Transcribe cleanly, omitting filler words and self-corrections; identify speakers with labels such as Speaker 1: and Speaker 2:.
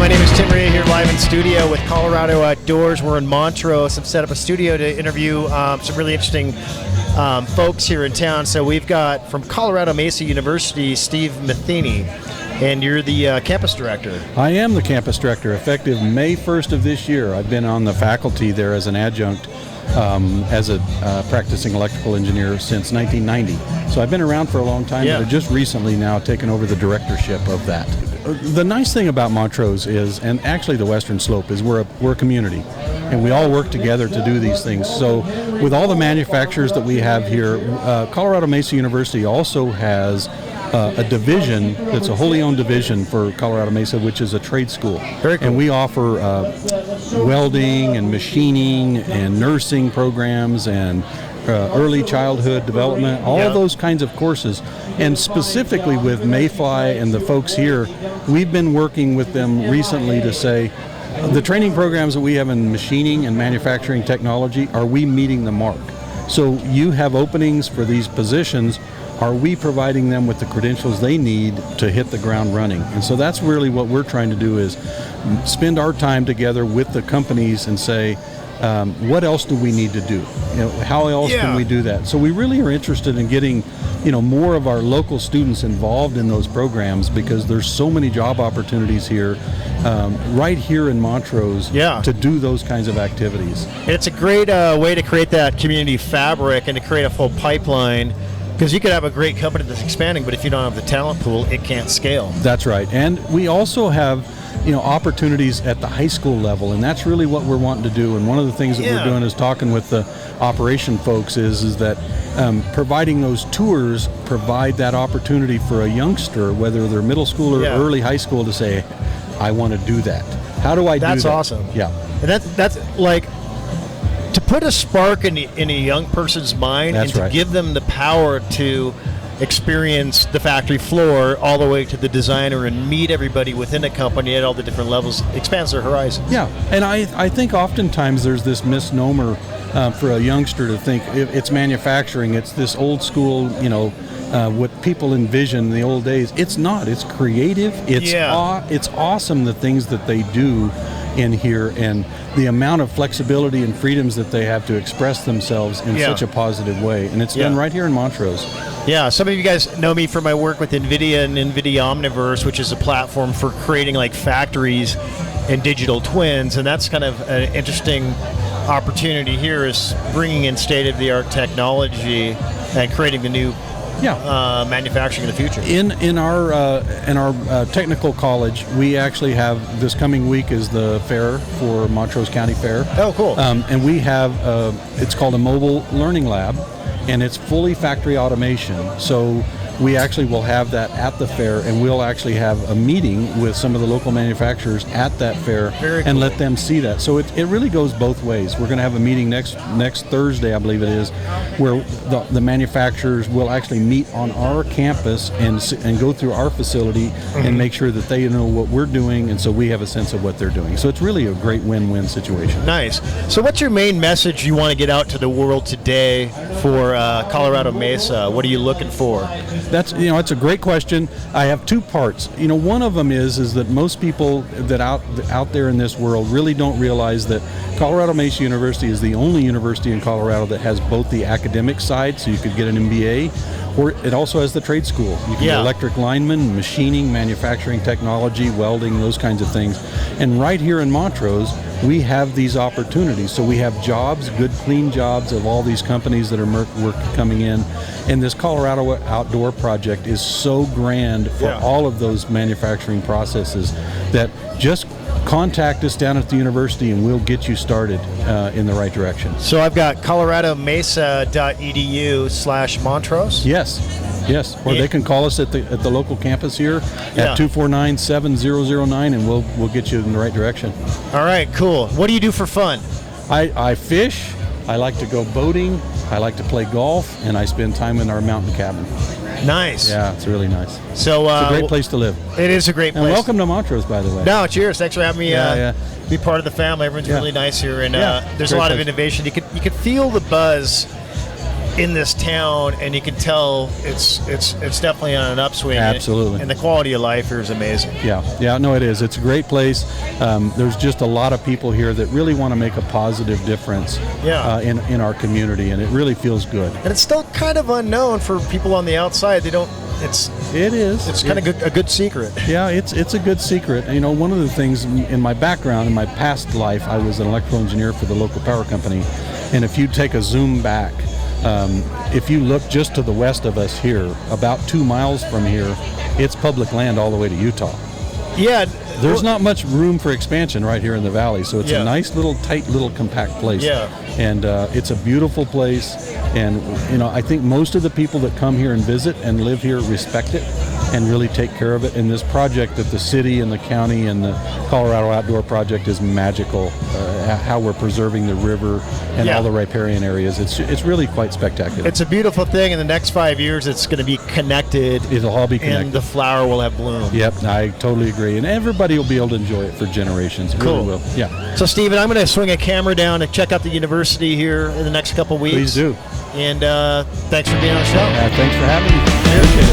Speaker 1: my name is Tim Reha here live in studio with Colorado Outdoors. We're in Montrose. I've set up a studio to interview some really interesting folks here in town. So we've got from Colorado Mesa University, Steve Metheny, and you're the campus director.
Speaker 2: I am the campus director, effective May 1st of this year. I've been on the faculty there as an adjunct, as a practicing electrical engineer since 1990. So I've been around for a long time, but I've just recently now taken over the directorship of that. The nice thing about Montrose is, and actually the Western Slope, is we're a community, and we all work together to do these things. So with all the manufacturers that we have here, Colorado Mesa University also has a division that's a wholly owned division for Colorado Mesa, which is a trade school.
Speaker 1: Very cool.
Speaker 2: And we offer welding and machining and nursing programs and early childhood development, all of those kinds of courses. And specifically with Mayfly and the folks here, we've been working with them recently to say, the training programs that we have in machining and manufacturing technology, are we meeting the mark? So you have openings for these positions. Are we providing them with the credentials they need to hit the ground running? And so that's really what we're trying to do, is spend our time together with the companies and say, what else do we need to do? How else can we do that? So we really are interested in getting, more of our local students involved in those programs, because there's so many job opportunities here, right here in Montrose, to do those kinds of activities.
Speaker 1: It's a great way to create that community fabric and to create a full pipeline. Because you could have a great company that's expanding, but if you don't have the talent pool, it can't scale.
Speaker 2: That's right. And we also have, opportunities at the high school level, and that's really what we're wanting to do. And one of the things that we're doing is talking with the operation folks is that providing those tours provide that opportunity for a youngster, whether they're middle school or early high school, to say, I want to do that. How do I do that?
Speaker 1: That's awesome.
Speaker 2: Yeah.
Speaker 1: And that's like, to put a spark in a young person's mind, and to give them the power to experience the factory floor all the way to the designer and meet everybody within a company at all the different levels, expands their horizons.
Speaker 2: Yeah, and I think oftentimes there's this misnomer for a youngster to think it's manufacturing, it's this old school, what people envision in the old days. It's not. It's creative. It's awesome, the things that they do in here, and the amount of flexibility and freedoms that they have to express themselves in such a positive way. And it's done right here in Montrose.
Speaker 1: Yeah, some of you guys know me from my work with NVIDIA and NVIDIA Omniverse, which is a platform for creating like factories and digital twins, and that's kind of an interesting opportunity here, is bringing in state-of-the-art technology and creating the new manufacturing in the future.
Speaker 2: In our technical college, we actually have, this coming week is the fair for Montrose County Fair.
Speaker 1: Oh, cool.
Speaker 2: And we have, it's called a mobile learning lab, and it's fully factory automation. So we actually will have that at the fair, and we'll actually have a meeting with some of the local manufacturers at that fair and let them see that. So it really goes both ways. We're going to have a meeting next Thursday, I believe it is, where the manufacturers will actually meet on our campus and go through our facility and make sure that they know what we're doing, and so we have a sense of what they're doing. So it's really a great win-win situation.
Speaker 1: Nice. So what's your main message you want to get out to the world today for Colorado Mesa? What are you looking for?
Speaker 2: That's a great question. I have two parts. One of them is that most people that out there in this world really don't realize that Colorado Mesa University is the only university in Colorado that has both the academic side, so you could get an MBA, or it also has the trade school. You can get electric lineman, machining, manufacturing technology, welding, those kinds of things. And right here in Montrose, we have these opportunities. So we have jobs, good, clean jobs of all these companies that are coming in. And this Colorado Outdoor Project is so grand for all of those manufacturing processes that just contact us down at the university and we'll get you started in the right direction.
Speaker 1: So I've got coloradomesa.edu/Montrose?
Speaker 2: Yes. Or they can call us at the local campus here at 249-7009, and we'll get you in the right direction.
Speaker 1: All right, cool. What do you do for fun?
Speaker 2: I fish. I like to go boating. I like to play golf, and I spend time in our mountain cabin.
Speaker 1: Nice.
Speaker 2: Yeah, it's really nice.
Speaker 1: So
Speaker 2: it's a great place to live.
Speaker 1: It is a great place.
Speaker 2: And welcome to Montrose, by the way.
Speaker 1: No, cheers. Thanks for having me be part of the family. Everyone's really nice here, and there's a lot of innovation. You could feel the buzz in this town, and you can tell it's definitely on an upswing.
Speaker 2: Absolutely.
Speaker 1: And the quality of life here is amazing.
Speaker 2: Yeah, no, it is. It's a great place. There's just a lot of people here that really want to make a positive difference in our community, and it really feels good.
Speaker 1: And it's still kind of unknown for people on the outside. It is. It's kind of a good secret.
Speaker 2: Yeah, it's a good secret. You know, one of the things in my background, in my past life, I was an electrical engineer for the local power company, and if you take a zoom back, if you look just to the west of us here, about 2 miles from here, it's public land all the way to Utah.
Speaker 1: Yeah.
Speaker 2: There's not much room for expansion right here in the valley, so it's a nice little, tight little compact place.
Speaker 1: Yeah.
Speaker 2: And it's a beautiful place, and you know, I think most of the people that come here and visit and live here respect it and really take care of it. And this project that the city and the county and the Colorado Outdoor Project is magical. How we're preserving the river and all the riparian areas. It's really quite spectacular.
Speaker 1: It's a beautiful thing. In the next 5 years, it's going to be connected.
Speaker 2: It'll all be connected.
Speaker 1: And the flower will have bloomed.
Speaker 2: Yep, I totally agree. And everybody will be able to enjoy it for generations. It really will. Yeah.
Speaker 1: So, Stephen, I'm going to swing a camera down and check out the university here in the next couple weeks.
Speaker 2: Please do.
Speaker 1: And thanks for being on the show.
Speaker 2: Thanks for having me. Appreciate it.